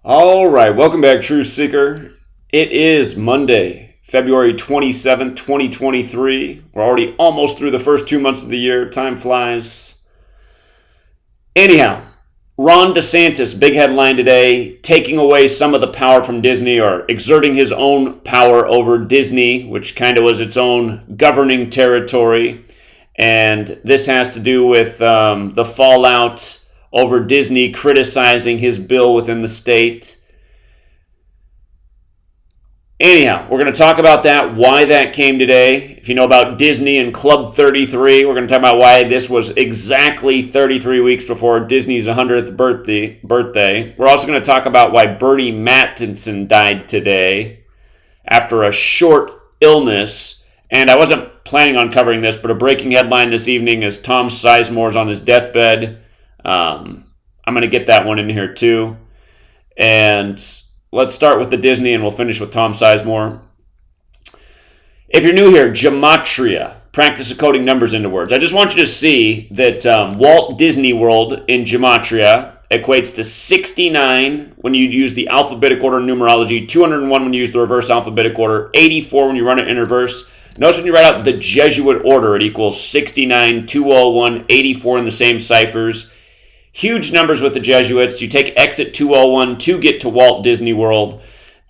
All right, welcome back, Truth Seeker. It is Monday, February 27th, 2023. We're already almost through the first 2 months of the year. Time flies. Anyhow, Ron DeSantis, big headline today, taking away some of the power from Disney or exerting his own power over Disney, which kind of was its own governing territory. And this has to do with the fallout over Disney criticizing his bill within the state. Anyhow, we're going to talk about that, why that came today. If you know about Disney and Club 33, we're going to talk about why this was exactly 33 weeks before Disney's 100th birthday. We're also going to talk about why Burny Mattinson died today after a short illness. And I wasn't planning on covering this, but a breaking headline this evening is Tom Sizemore's on his deathbed. I'm going to get that one in here too. And let's start with the Disney and we'll finish with Tom Sizemore. If you're new here, Gematria, practice of coding numbers into words. I just want you to see that Walt Disney World in Gematria equates to 69 when you use the alphabetic order numerology, 201 when you use the reverse alphabetic order, 84 when you run it in reverse. Notice when you write out the Jesuit order, it equals 69, 201, 84 in the same ciphers. Huge numbers with the Jesuits. You take exit 201 to get to Walt Disney World.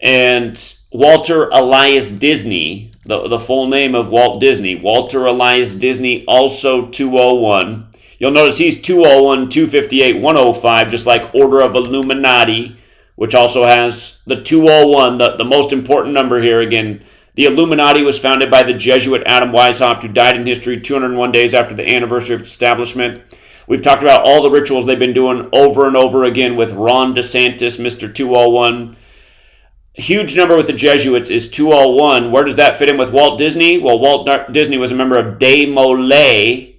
And Walter Elias Disney, the full name of Walt Disney, Walter Elias Disney, also 201. You'll notice he's 201, 258, 105, just like Order of Illuminati, which also has the 201, the most important number here. Again, the Illuminati was founded by the Jesuit Adam Weishaupt, who died in history 201 days after the anniversary of its establishment. We've talked about all the rituals they've been doing over and over again with Ron DeSantis, Mr. 201. Huge number with the Jesuits is 201. Where does that fit in with Walt Disney? Well, Walt Disney was a member of De Molay,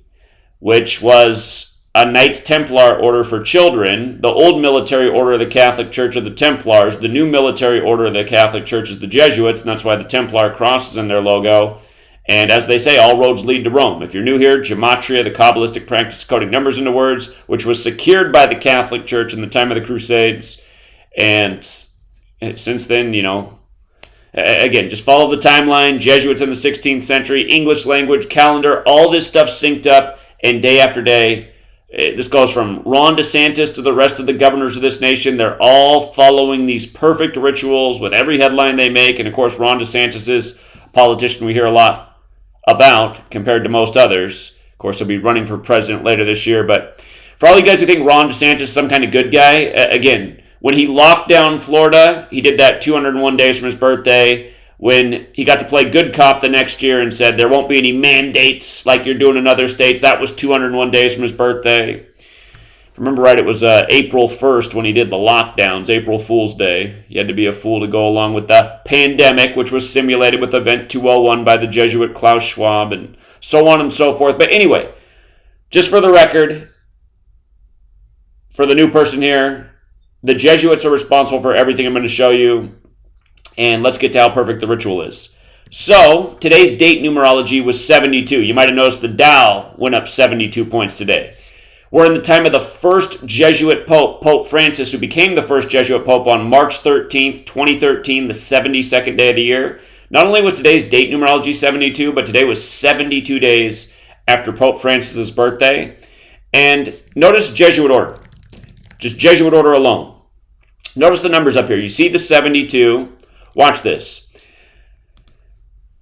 which was a Knights Templar order for children. The old military order of the Catholic Church are the Templars. The new military order of the Catholic Church is the Jesuits, and that's why the Templar cross is in their logo. And as they say, all roads lead to Rome. If you're new here, Gematria, the Kabbalistic practice of coding numbers into words, which was secured by the Catholic Church in the time of the Crusades. And since then, again, just follow the timeline. Jesuits in the 16th century, English language, calendar, all this stuff synced up, and day after day, this goes from Ron DeSantis to the rest of the governors of this nation. They're all following these perfect rituals with every headline they make. And of course, Ron DeSantis is a politician we hear a lot about compared to most others. Of course, he'll be running for president later this year. But for all you guys who think Ron DeSantis is some kind of good guy, again, when he locked down Florida, he did that 201 days from his birthday. When he got to play good cop the next year and said there won't be any mandates like you're doing in other states, that was 201 days from his birthday. If I remember right, it was April 1st when he did the lockdowns, April Fool's Day. You had to be a fool to go along with the pandemic, which was simulated with Event 201 by the Jesuit Klaus Schwab, and so on and so forth. But anyway, just for the record, for the new person here, the Jesuits are responsible for everything I'm going to show you, and let's get to how perfect the ritual is. So, today's date numerology was 72. You might have noticed the Dow went up 72 points today. We're in the time of the first Jesuit Pope, Pope Francis, who became the first Jesuit Pope on March 13th, 2013, the 72nd day of the year. Not only was today's date numerology 72, but today was 72 days after Pope Francis' birthday. And notice Jesuit order. Just Jesuit order alone. Notice the numbers up here. You see the 72. Watch this.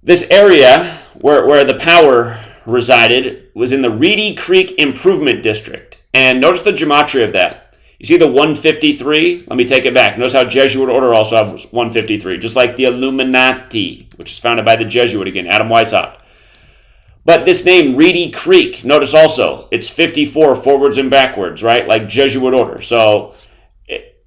This area where the power resided was in the Reedy Creek Improvement District. And notice the gematria of that. You see the 153? Let me take it back. Notice how Jesuit order also has 153, just like the Illuminati, which is founded by the Jesuit again, Adam Weishaupt. But this name, Reedy Creek, notice also, it's 54 forwards and backwards, right? Like Jesuit order. So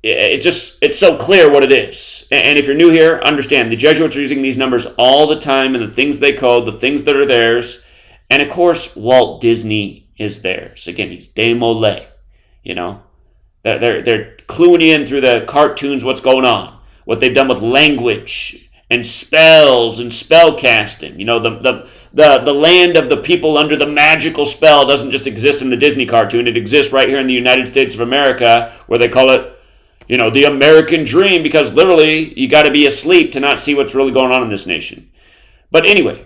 it's so clear what it is. And if you're new here, understand the Jesuits are using these numbers all the time and the things they code, the things that are theirs. And of course, Walt Disney is theirs. Again, he's de Molay, They're cluing in through the cartoons what's going on, what they've done with language and spells and spell casting. The land of the people under the magical spell doesn't just exist in the Disney cartoon. It exists right here in the United States of America, where they call it, the American dream, because literally you got to be asleep to not see what's really going on in this nation. But anyway,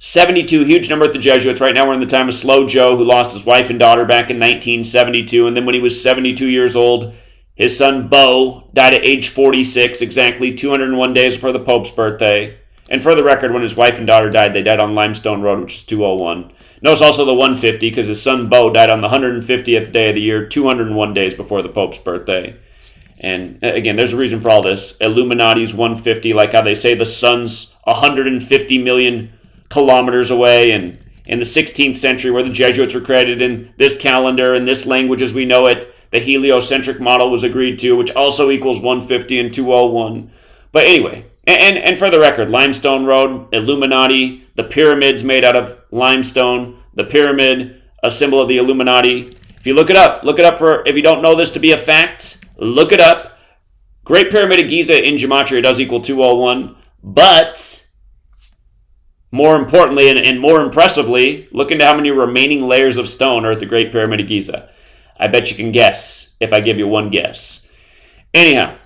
72, huge number at the Jesuits. Right now we're in the time of Slow Joe, who lost his wife and daughter back in 1972. And then when he was 72 years old, his son Beau died at age 46, exactly 201 days before the Pope's birthday. And for the record, when his wife and daughter died, they died on Limestone Road, which is 201. Notice also the 150, because his son Beau died on the 150th day of the year, 201 days before the Pope's birthday. And again, there's a reason for all this. Illuminati's 150, like how they say the sun's 150 million kilometers away, and in the 16th century, where the Jesuits were created, in this calendar and this language as we know it, the heliocentric model was agreed to, which also equals 150 and 201. But anyway, and for the record, Limestone Road, Illuminati, the pyramids made out of limestone, the pyramid, a symbol of the Illuminati. If you look it up for, if you don't know this to be a fact, look it up. Great Pyramid of Giza in Gematria does equal 201, but more importantly and more impressively, look into how many remaining layers of stone are at the Great Pyramid of Giza. I bet you can guess if I give you one guess. Anyhow,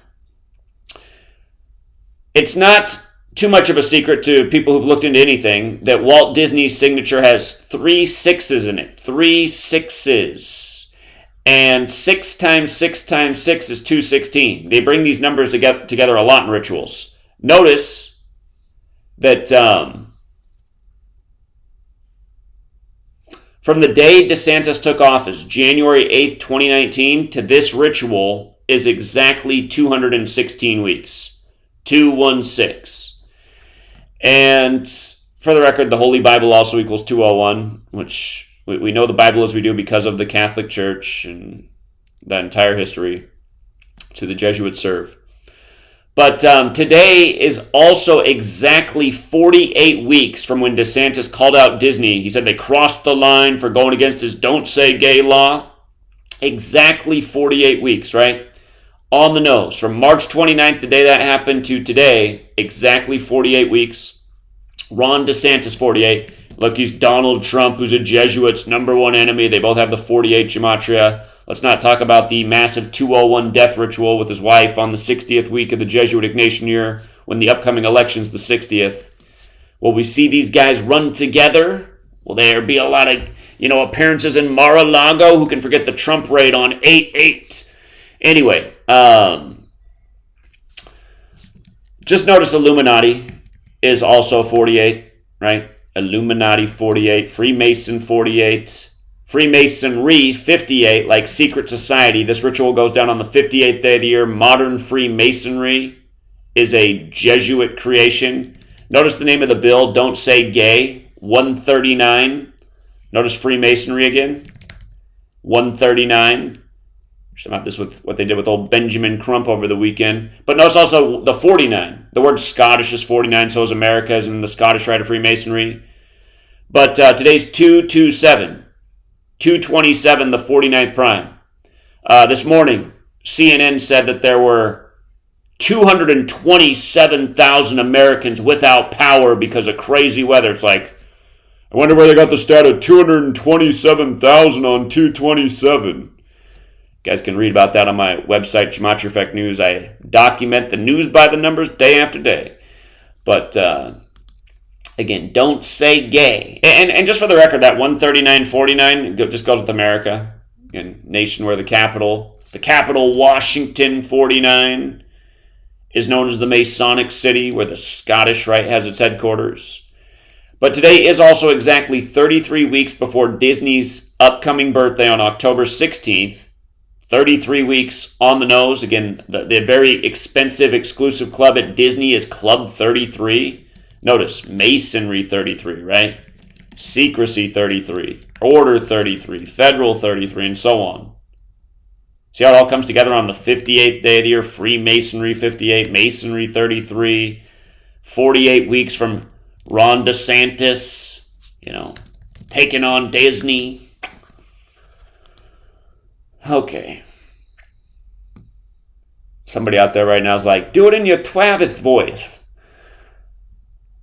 it's not too much of a secret to people who've looked into anything that Walt Disney's signature has 3 6s in it. 3 6s. And 6 times 6 times 6 is 216. They bring these numbers together a lot in rituals. Notice that from the day DeSantis took office, January 8th, 2019, to this ritual is exactly 216 weeks. 216. And for the record, the Holy Bible also equals 201, which we know the Bible as we do because of the Catholic Church and that entire history to the Jesuits serve. But today is also exactly 48 weeks from when DeSantis called out Disney. He said they crossed the line for going against his Don't Say Gay law. Exactly 48 weeks, right? On the nose. From March 29th, the day that happened, to today, exactly 48 weeks. Ron DeSantis, 48. Look, he's Donald Trump, who's a Jesuit's number one enemy. They both have the 48 Gematria. Let's not talk about the massive 201 death ritual with his wife on the 60th week of the Jesuit Ignatian year, when the upcoming election's the 60th. Will we see these guys run together? Will there be a lot of, appearances in Mar-a-Lago? Who can forget the Trump raid on 8/8? Anyway, just notice Illuminati is also 48, right? Illuminati 48, Freemason 48, Freemasonry 58, like secret society. This ritual goes down on the 58th day of the year. Modern Freemasonry is a Jesuit creation. Notice the name of the bill, Don't Say Gay, 139. Notice Freemasonry again, 139. Something about this with what they did with old Benjamin Crump over the weekend. But notice also the 49. The word Scottish is 49, so is America's and the Scottish Rite of Freemasonry. But today's 227. 227, the 49th prime. This morning, CNN said that there were 227,000 Americans without power because of crazy weather. It's like, I wonder where they got the stat of 227,000 on 227. You guys can read about that on my website, GematriaEffectNews. I document the news by the numbers day after day. But again, don't say gay. And just for the record, that 139.49 just goes with America. Again, nation where the capital, Washington 49, is known as the Masonic City, where the Scottish Rite has its headquarters. But today is also exactly 33 weeks before Disney's upcoming birthday on October 16th. 33 weeks on the nose. Again, the very expensive exclusive club at Disney is Club 33. Notice, Masonry 33, right? Secrecy 33, Order 33, Federal 33, and so on. See how it all comes together on the 58th day of the year? Freemasonry 58, Masonry 33, 48 weeks from Ron DeSantis, taking on Disney. Okay. Somebody out there right now is like, do it in your Twavith voice.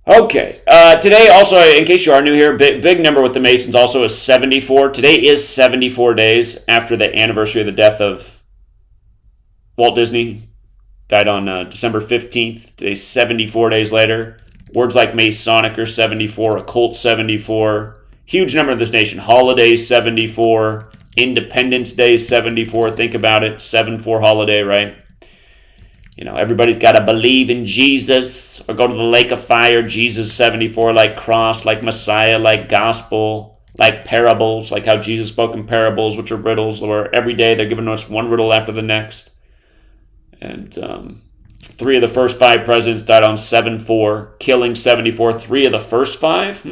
Okay. Today also, in case you are new here, big number with the Masons also is 74. Today is 74 days after the anniversary of the death of, Walt Disney died on December 15th. Today's 74 days later. Words like Masonic are 74, occult 74. Huge number of this nation. Holidays 74. Independence Day 74. Think about it. 7-4 holiday, right? You know, everybody's got to believe in Jesus or go to the lake of fire. Jesus 74, like cross, like Messiah, like gospel, like parables, like how Jesus spoke in parables, which are riddles, where every day they're giving us one riddle after the next. And 3 of the first 5 presidents died on 7-4, killing 74. 3 of the first 5?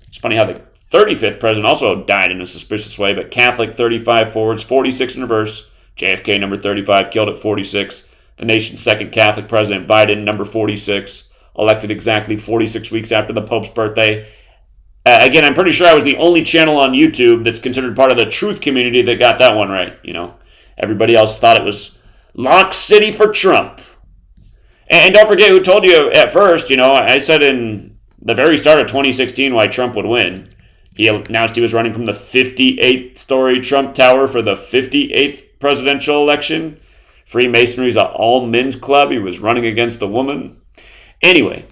It's funny how the 35th president also died in a suspicious way, but Catholic 35 forwards, 46 in reverse. JFK, number 35, killed at 46. The nation's second Catholic president, Biden, number 46, elected exactly 46 weeks after the Pope's birthday. Again, I'm pretty sure I was the only channel on YouTube that's considered part of the truth community that got that one right. You know, everybody else thought it was Lock City for Trump. And don't forget who told you at first, you know, I said in the very start of 2016 why Trump would win. He announced he was running from the 58th-story Trump Tower for the 58th presidential election. Freemasonry's an all-men's club. He was running against a woman. Anyway.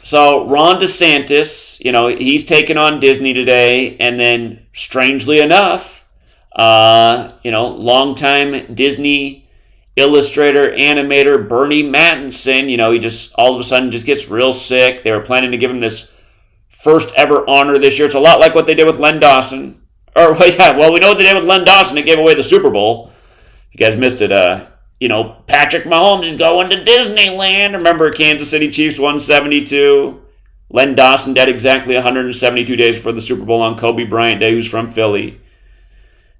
So Ron DeSantis, you know, he's taking on Disney today. And then, strangely enough, longtime Disney illustrator, animator Burny Mattinson, you know, he just all of a sudden just gets real sick. They were planning to give him this first ever honor this year. It's a lot like what they did with Len Dawson. We know what they did with Len Dawson. They gave away the Super Bowl. You guys missed it. Patrick Mahomes is going to Disneyland. Remember, Kansas City Chiefs won 72. Len Dawson dead exactly 172 days before the Super Bowl on Kobe Bryant Day, who's from Philly.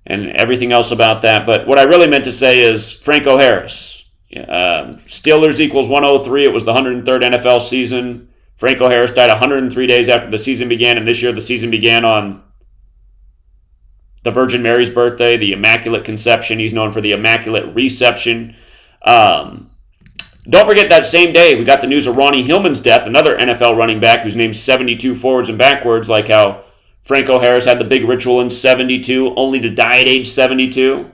And everything else about that. But what I really meant to say is Franco Harris. Steelers equals 103. It was the 103rd NFL season. Franco Harris died 103 days after the season began. And this year the season began on the Virgin Mary's birthday, the Immaculate Conception. He's known for the Immaculate Reception. Don't forget that same day we got the news of Ronnie Hillman's death, another NFL running back who's named 72 forwards and backwards, like how Franco Harris had the big ritual in 72, only to die at age 72.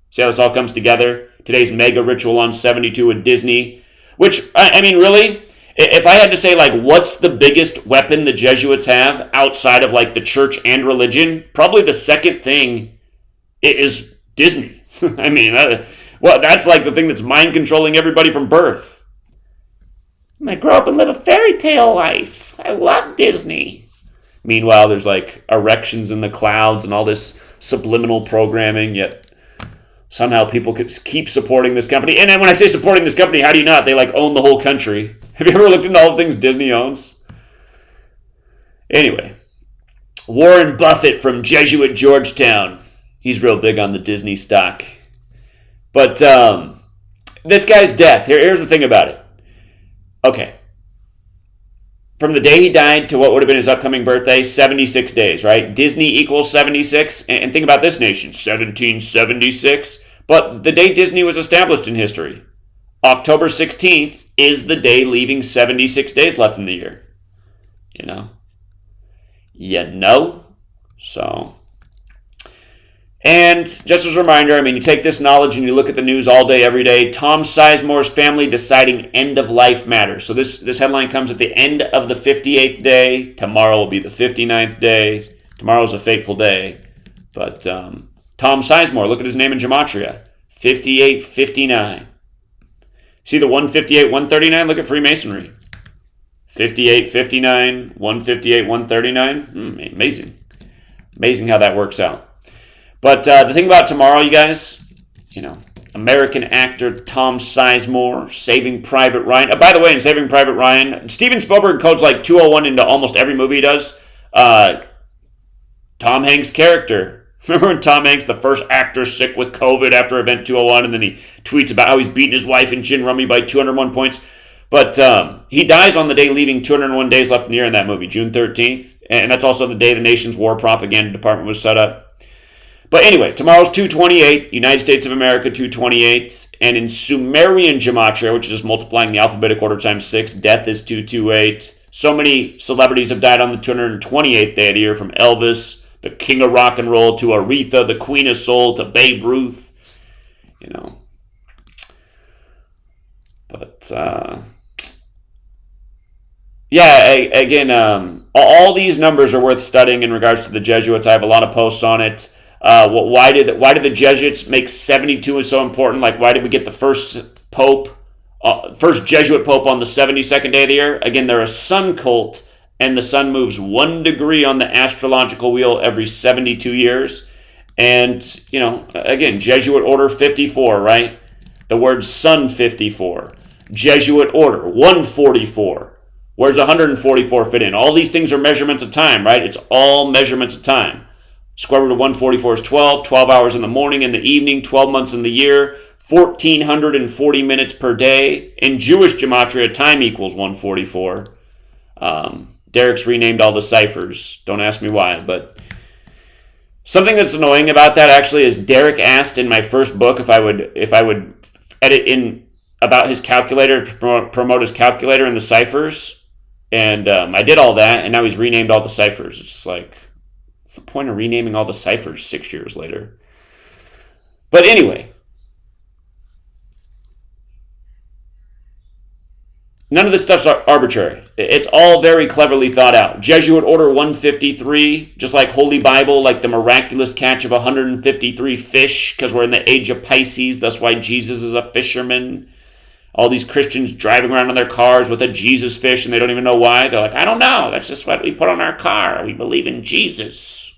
See how this all comes together? Today's mega ritual on 72 at Disney. Which, I mean, really, if I had to say, like, what's the biggest weapon the Jesuits have outside of, like, the church and religion? Probably the second thing is Disney. I mean, that's like the thing that's mind-controlling everybody from birth. I grow up and live a fairy tale life. I love Disney. Meanwhile, there's like erections in the clouds and all this subliminal programming, yet somehow people could keep supporting this company. And then when I say supporting this company, how do you not? They like own the whole country. Have you ever looked into all the things Disney owns? Anyway, Warren Buffett from Jesuit Georgetown. He's real big on the Disney stock. But this guy's death, here's the thing about it. Okay. From the day he died to what would have been his upcoming birthday, 76 days, right? Disney equals 76. And think about this nation, 1776. But the day Disney was established in history, October 16th, is the day leaving 76 days left in the year. You know? So. And just as a reminder, I mean, you take this knowledge and you look at the news all day, every day. Tom Sizemore's family deciding end of life matters. So this headline comes at the end of the 58th day. Tomorrow will be the 59th day. Tomorrow's a fateful day. But Tom Sizemore, look at his name in Gematria. 5859. See the 158, 139? Look at Freemasonry. 58, 59, 158, 139. Amazing. Amazing how that works out. But the thing about tomorrow, you guys, you know, American actor Tom Sizemore, Saving Private Ryan. By the way, in Saving Private Ryan, Steven Spielberg codes like 201 into almost every movie he does. Tom Hanks' character. Remember when Tom Hanks, the first actor sick with COVID after Event 201, and then he tweets about how he's beating his wife in gin rummy by 201 points. But he dies on the day leaving 201 days left in the year in that movie, June 13th. And that's also the day the nation's war propaganda department was set up. But anyway, tomorrow's 228, United States of America 228, and in Sumerian Gematria, which is just multiplying the alphabetic order times 6, death is 228. So many celebrities have died on the 228th day of the year, from Elvis, the king of rock and roll, to Aretha, the queen of soul, to Babe Ruth, you know. But, yeah, again, all these numbers are worth studying in regards to the Jesuits. I have a lot of posts on it. Why did the Jesuits make 72 so important? Like, why did we get the first pope, first Jesuit pope on the 72nd day of the year? Again, they're a sun cult, and the sun moves 1 degree on the astrological wheel every 72 years. And, you know, again, Jesuit order 54, right? The word sun 54. Jesuit order 144. Where's 144 fit in? All these things are measurements of time, right? It's all measurements of time. Square root of 144 is 12. 12 hours in the morning and the evening, 12 months in the year, 1,440 minutes per day. In Jewish gematria, time equals 144. Derek's renamed all the ciphers. Don't ask me why, but something that's annoying about that actually is Derek asked in my first book if I would edit in about his calculator to promote his calculator in the ciphers. And I did all that, and now he's renamed all the ciphers. It's just like, what's the point of renaming all the ciphers 6 years later? But anyway, none of this stuff's arbitrary. It's all very cleverly thought out. Jesuit Order 153, just like Holy Bible, like the miraculous catch of 153 fish, because we're in the age of Pisces. That's why Jesus is a fisherman. All these Christians driving around in their cars with a Jesus fish, and they don't even know why. They're like, I don't know. That's just what we put on our car. We believe in Jesus.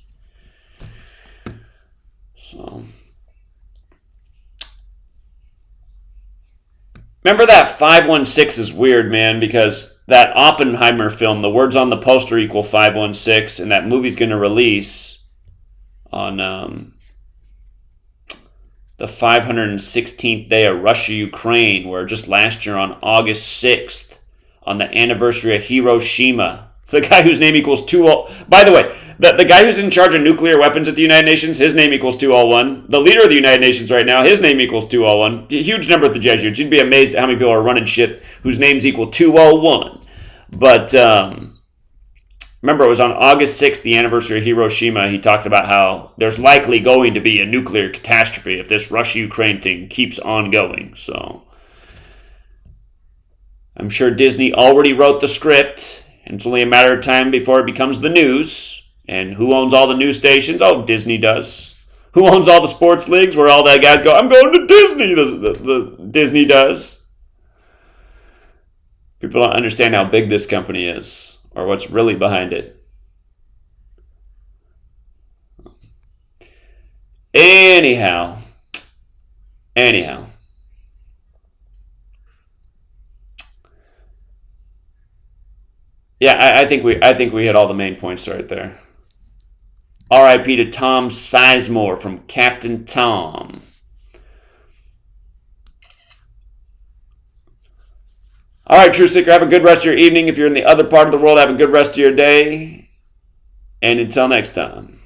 So, remember that 516 is weird, man, because that Oppenheimer film, the words on the poster equal 516, and that movie's going to release on the 516th day of Russia-Ukraine, where just last year on August 6th, on the anniversary of Hiroshima, the guy whose name equals 201. By the way, the guy who's in charge of nuclear weapons at the United Nations, his name equals 201. The leader of the United Nations right now, his name equals 201. A huge number at the Jesuits. You'd be amazed at how many people are running shit whose names equal 201. But remember, it was on August 6th, the anniversary of Hiroshima. He talked about how there's likely going to be a nuclear catastrophe if this Russia-Ukraine thing keeps on going. So I'm sure Disney already wrote the script, and it's only a matter of time before it becomes the news. And who owns all the news stations? Oh, Disney does. Who owns all the sports leagues where all the guys go, I'm going to Disney? The Disney does. People don't understand how big this company is, or what's really behind it. Anyhow. Yeah, I think we hit all the main points right there. R.I.P. to Tom Sizemore from Captain Tom. All right, True Seeker, have a good rest of your evening. If you're in the other part of the world, have a good rest of your day. And until next time.